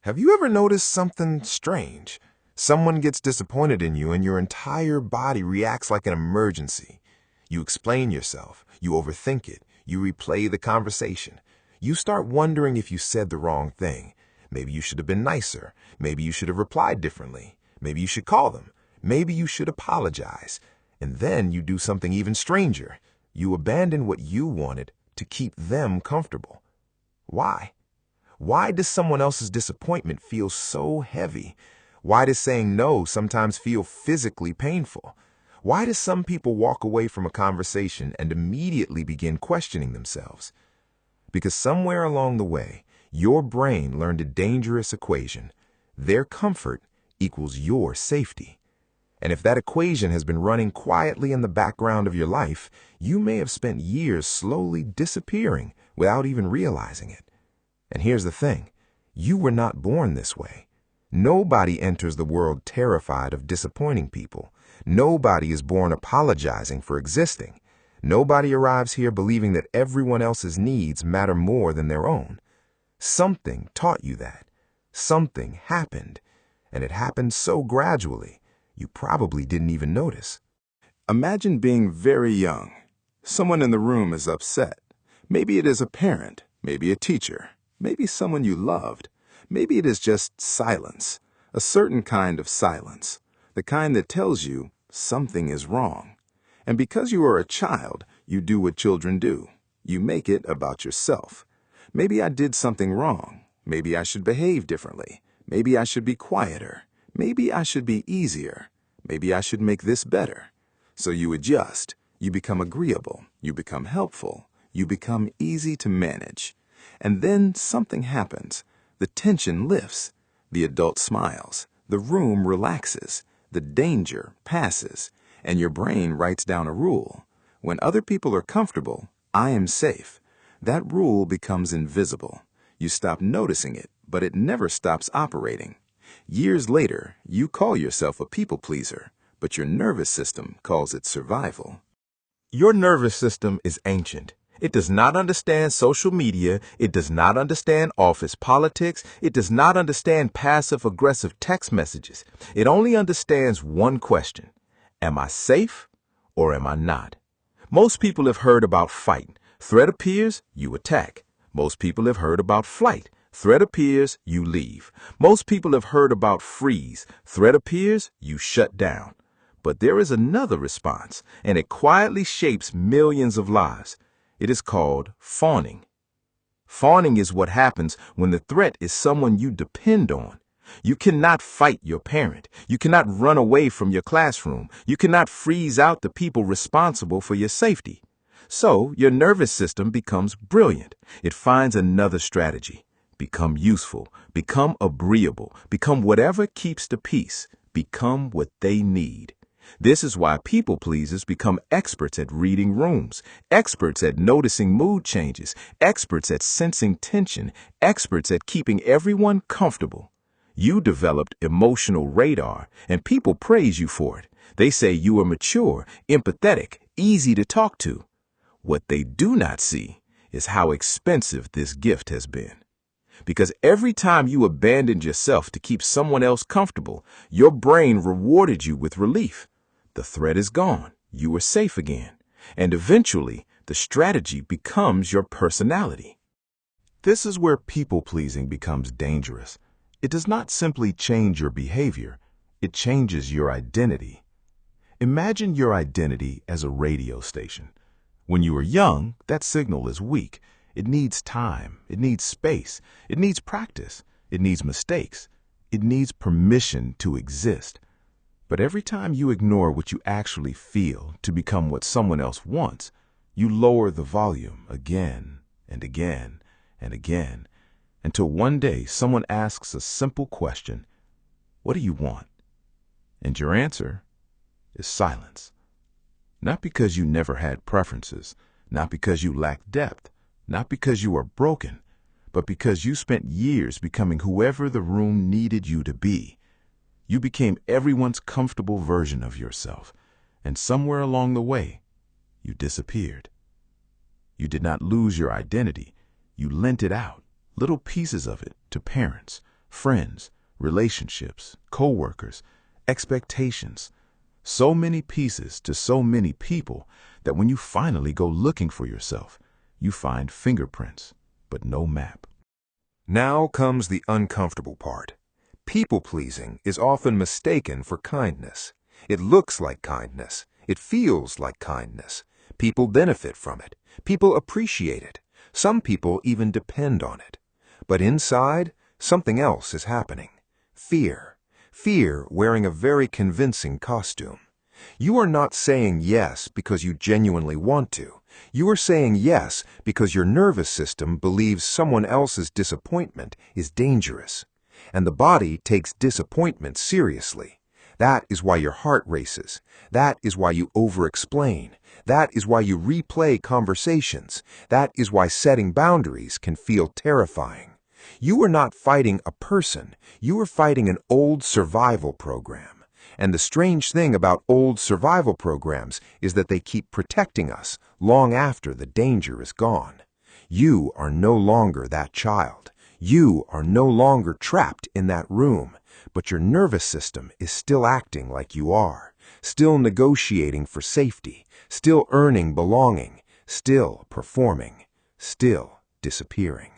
Have you ever noticed something strange? Someone gets disappointed in you and your entire body reacts like an emergency. You explain yourself, you overthink it, you replay the conversation. You start wondering if you said the wrong thing. Maybe you should have been nicer. Maybe you should have replied differently. Maybe you should call them. Maybe you should apologize. And then you do something even stranger. You abandon what you wanted to keep them comfortable. Why? Why does someone else's disappointment feel so heavy? Why does saying no sometimes feel physically painful? Why do some people walk away from a conversation and immediately begin questioning themselves? Because somewhere along the way, your brain learned a dangerous equation. Their comfort equals your safety. And if that equation has been running quietly in the background of your life, you may have spent years slowly disappearing without even realizing it. And here's the thing, you were not born this way. Nobody enters the world terrified of disappointing people. Nobody is born apologizing for existing. Nobody arrives here believing that everyone else's needs matter more than their own. Something taught you that. Something happened. And it happened so gradually, you probably didn't even notice. Imagine being very young. Someone in the room is upset. Maybe it is a parent, maybe a teacher. Maybe someone you loved. Maybe it is just silence, a certain kind of silence, the kind that tells you something is wrong. And because you are a child, you do what children do. You make it about yourself. Maybe I did something wrong. Maybe I should behave differently. Maybe I should be quieter. Maybe I should be easier. Maybe I should make this better. So you adjust. You become agreeable. You become helpful. You become easy to manage. And then something happens. The tension lifts. The adult smiles. The room relaxes. The danger passes. And your brain writes down a rule. When other people are comfortable, I am safe. That rule becomes invisible. You stop noticing it, but it never stops operating. Years later, you call yourself a people pleaser, but your nervous system calls it survival. Your nervous system is ancient. It does not understand social media. It does not understand office politics. It does not understand passive-aggressive text messages. It only understands one question. Am I safe or am I not? Most people have heard about fight. Threat appears, you attack. Most people have heard about flight. Threat appears, you leave. Most people have heard about freeze. Threat appears, you shut down. But there is another response, and it quietly shapes millions of lives. It is called fawning. Fawning is what happens when the threat is someone you depend on. You cannot fight your parent. You cannot run away from your classroom. You cannot freeze out the people responsible for your safety. So your nervous system becomes brilliant. It finds another strategy. Become useful. Become agreeable. Become whatever keeps the peace. Become what they need. This is why people pleasers become experts at reading rooms, experts at noticing mood changes, experts at sensing tension, experts at keeping everyone comfortable. You developed emotional radar, and people praise you for it. They say you are mature, empathetic, easy to talk to. What they do not see is how expensive this gift has been. Because every time you abandoned yourself to keep someone else comfortable, your brain rewarded you with relief. The threat is gone. You are safe again. And eventually, the strategy becomes your personality. This is where people-pleasing becomes dangerous. It does not simply change your behavior. It changes your identity. Imagine your identity as a radio station. When you are young, that signal is weak. It needs time. It needs space. It needs practice. It needs mistakes. It needs permission to exist. But every time you ignore what you actually feel to become what someone else wants, you lower the volume again and again and again, until one day someone asks a simple question, "What do you want?" And your answer is silence. Not because you never had preferences, not because you lacked depth, not because you are broken, but because you spent years becoming whoever the room needed you to be. You became everyone's comfortable version of yourself, and somewhere along the way, you disappeared. You did not lose your identity. You lent it out, little pieces of it, to parents, friends, relationships, co-workers, expectations. So many pieces to so many people that when you finally go looking for yourself, you find fingerprints, but no map. Now comes the uncomfortable part. People-pleasing is often mistaken for kindness. It looks like kindness. It feels like kindness. People benefit from it. People appreciate it. Some people even depend on it. But inside, something else is happening. Fear. Fear wearing a very convincing costume. You are not saying yes because you genuinely want to. You are saying yes because your nervous system believes someone else's disappointment is dangerous. And the body takes disappointment seriously. That is why your heart races. That is why you over-explain. That is why you replay conversations. That is why setting boundaries can feel terrifying. You are not fighting a person. You are fighting an old survival program. And the strange thing about old survival programs is that they keep protecting us long after the danger is gone. You are no longer that child. You are no longer trapped in that room, but your nervous system is still acting like you are, still negotiating for safety, still earning belonging, still performing, still disappearing.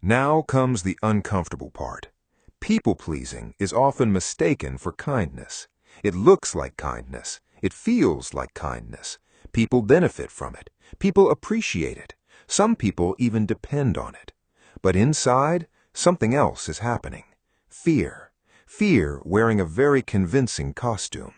Now comes the uncomfortable part. People-pleasing is often mistaken for kindness. It looks like kindness. It feels like kindness. People benefit from it. People appreciate it. Some people even depend on it. But inside, something else is happening. Fear. Fear wearing a very convincing costume.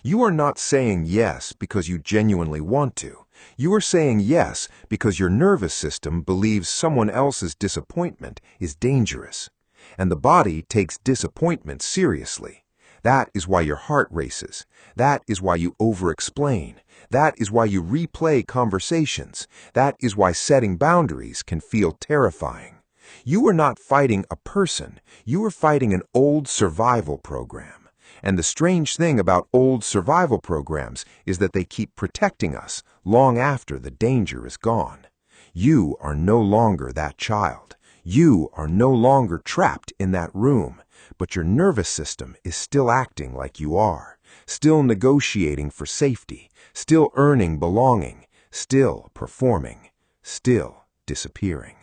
You are not saying yes because you genuinely want to. You are saying yes because your nervous system believes someone else's disappointment is dangerous. And the body takes disappointment seriously. That is why your heart races. That is why you over-explain. That is why you replay conversations. That is why setting boundaries can feel terrifying. You are not fighting a person. You are fighting an old survival program. And the strange thing about old survival programs is that they keep protecting us long after the danger is gone. You are no longer that child. You are no longer trapped in that room, but your nervous system is still acting like you are, still negotiating for safety, still earning belonging, still performing, still disappearing.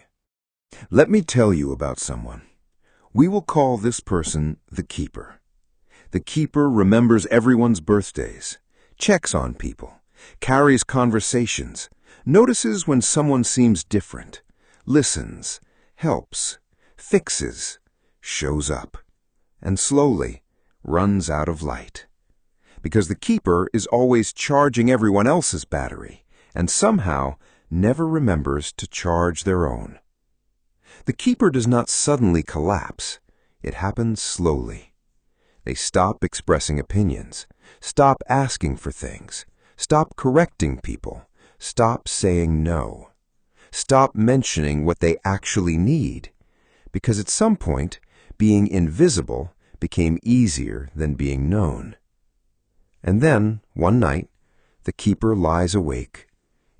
Let me tell you about someone. We will call this person the keeper. The keeper remembers everyone's birthdays, checks on people, carries conversations, notices when someone seems different, listens, helps, fixes, shows up, and slowly runs out of light. Because the keeper is always charging everyone else's battery and somehow never remembers to charge their own. The keeper does not suddenly collapse. It happens slowly. They stop expressing opinions, stop asking for things, stop correcting people, stop saying no, stop mentioning what they actually need, because at some point, being invisible became easier than being known. And then, one night, the keeper lies awake.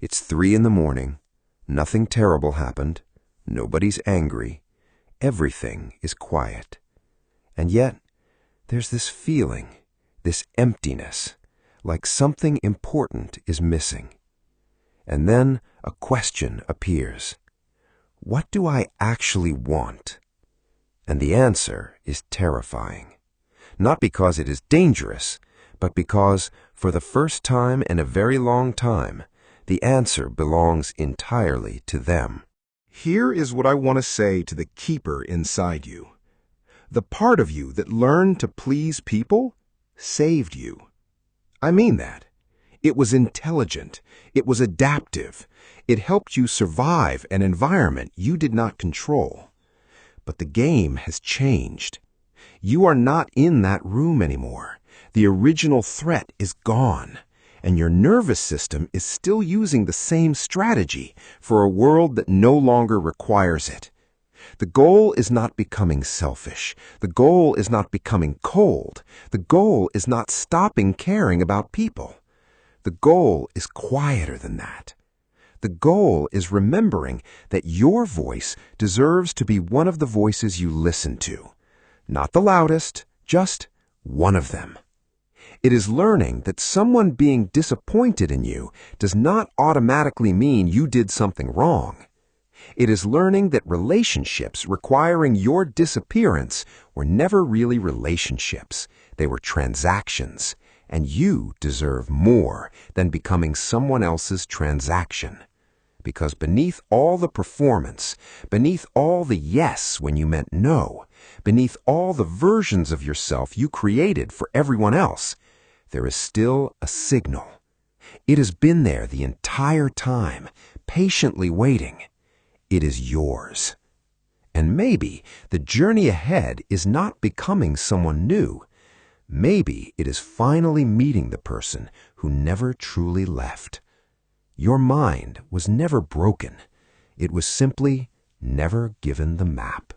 It's 3 a.m. Nothing terrible happened. Nobody's angry. Everything is quiet. And yet, there's this feeling, this emptiness, like something important is missing. And then a question appears. What do I actually want? And the answer is terrifying. Not because it is dangerous, but because, for the first time in a very long time, the answer belongs entirely to them. Here is what I want to say to the keeper inside you. The part of you that learned to please people saved you. I mean that. It was intelligent. It was adaptive. It helped you survive an environment you did not control. But the game has changed. You are not in that room anymore. The original threat is gone. And your nervous system is still using the same strategy for a world that no longer requires it. The goal is not becoming selfish. The goal is not becoming cold. The goal is not stopping caring about people. The goal is quieter than that. The goal is remembering that your voice deserves to be one of the voices you listen to. Not the loudest, just one of them. It is learning that someone being disappointed in you does not automatically mean you did something wrong. It is learning that relationships requiring your disappearance were never really relationships. They were transactions, and you deserve more than becoming someone else's transaction. Because beneath all the performance, beneath all the yes when you meant no, beneath all the versions of yourself you created for everyone else, there is still a signal. It has been there the entire time, patiently waiting. It is yours. And maybe the journey ahead is not becoming someone new. Maybe it is finally meeting the person who never truly left. Your mind was never broken. It was simply never given the map.